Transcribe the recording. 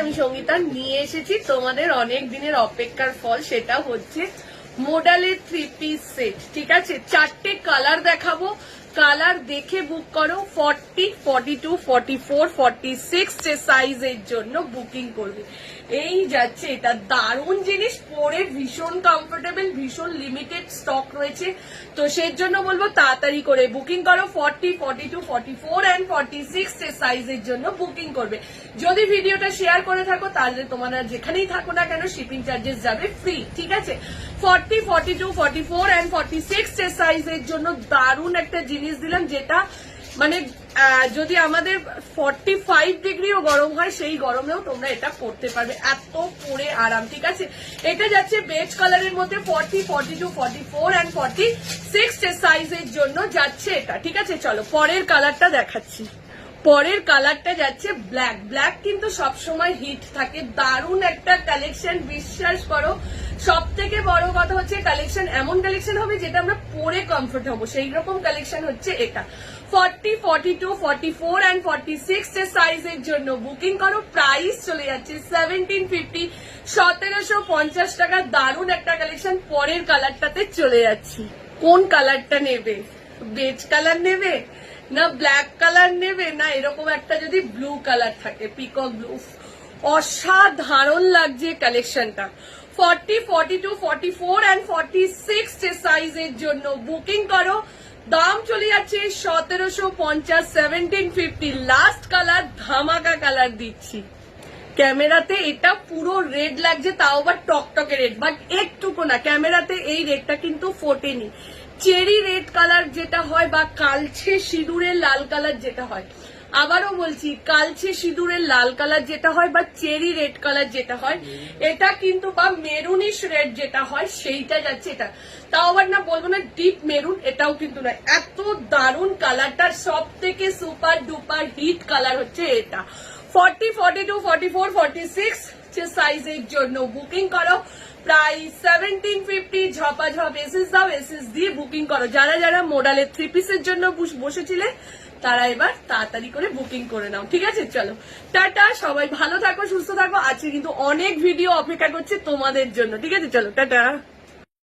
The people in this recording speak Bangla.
আমি সঙ্গীতা নিয়ে এসেছি তোমাদের অনেক দিনের অপেক্ষার ফল, সেটা হচ্ছে মডালের 3 পিস সেট। ঠিক আছে, 4টে কালার দেখাবো, কালার দেখে বুক করো। 40, 42, 44, 46 যে সাইজের জন্য বুকিং করবে। এই যাচ্ছে, এটা দারুণ জিনিস, পরে ভীষণ কমফোর্টেবল, ভীষণ লিমিটেড স্টক রয়েছে, তো সেই জন্য বলবো তাড়াতাড়ি করে বুকিং করো। 40, 42, 44 and 46 যে সাইজের জন্য বুকিং করবে। যদি ভিডিওটা শেয়ার করে থাকো তাহলে তোমরা যেখানেই থাকো না কেন শিপিং চার্জেস যাবে ফ্রি। ঠিক আছে, 40, 42, 44 and 46 যে সাইজের জন্য দারুণ একটা জিনিস দিলাম, যেটা মানে যদি আমাদের 45 ডিগ্রিও গরম হয় সেই গরমেও তোমরা এটা পরতে পারবে, এত পরে আরাম। ঠিক আছে, এটা যাচ্ছে বেজ কালারের মধ্যে 40, 42, 44 and 46 যে সাইজের জন্য যাচ্ছে এটা। ঠিক আছে, চলো পরের কালারটা দেখাচ্ছি। পরের কালারটা যাচ্ছে ব্ল্যাক। ব্ল্যাক কিন্তু সবসময় হিট থাকে, দারুণ একটা কালেকশন, বিশ্বাস করো। সব থেকে বড় কথা হচ্ছে কালেকশন এমন কালেকশন হবে যেটা আমরা পরে কমফোর্ট হবো, সেই রকম কালেকশন হচ্ছে এটা। 40, 42, 44 and 46 যে সাইজের জন্য বুকিং করো। প্রাইস চলে যাচ্ছে 1750, 1750 টাকা। দারুণ একটা কালেকশন। পরের কালারটাতে চলে যাচ্ছি। কোন কালারটা নেবে? বেজ কালার নেবে না ব্ল্যাক কালার নেবে, না এরকম একটা যদি ব্লু কালার থাকে, পিকক ব্লু, অসাধারণ লাগছে কালেকশনটা। 40, 42, 44 and 46 যে সাইজের জন্য বুকিং করো। দাম চলে যাচ্ছে 1750, 1750। লাস্ট কালার ধামাকা কালার দিচ্ছি। ক্যামেরাতে এটা পুরো রেড লাগছে, তাও আবার টকটকে রেড, বাট একটুকু না, ক্যামেরাতে এই রেডটা কিন্তু ফোটেনি। চেরি রেড কালার যেটা হয় বা কালছে সিঁদুরের লাল কালার যেটা হয়, আবারও বলছি কালছে সিঁদুরের লাল কালার যেটা হয় বা চেরি রেড কালার যেটা হয়, এটা কিন্তু বা মেরুনিশ রেড যেটা হয় সেইটা যাচ্ছে এটা। তাও আবার না বলবো না ডিপ মেরুন, এটাও কিন্তু নয়, এত দারুণ কালারটা। সব থেকে সুপার ডুপার হিট কালার হচ্ছে এটা। 40, 42, 44, 46 যে সাইজের জন্য বুকিং করো। প্রাইস 1750। ঝপাঝপ এসএস দাও, এসএস দিয়ে বুকিং করো। যারা যারা মডেলের 3 পিসের জন্য বসেছিলে তারা এবার তাড়াতাড়ি করে বুকিং করে নাও। ঠিক আছে, চলো টাটা, সবাই ভালো থাকো, সুস্থ থাকো। আজকে কিন্তু অনেক ভিডিও অপেক্ষা করছে তোমাদের জন্য। ঠিক আছে, চলো টাটা।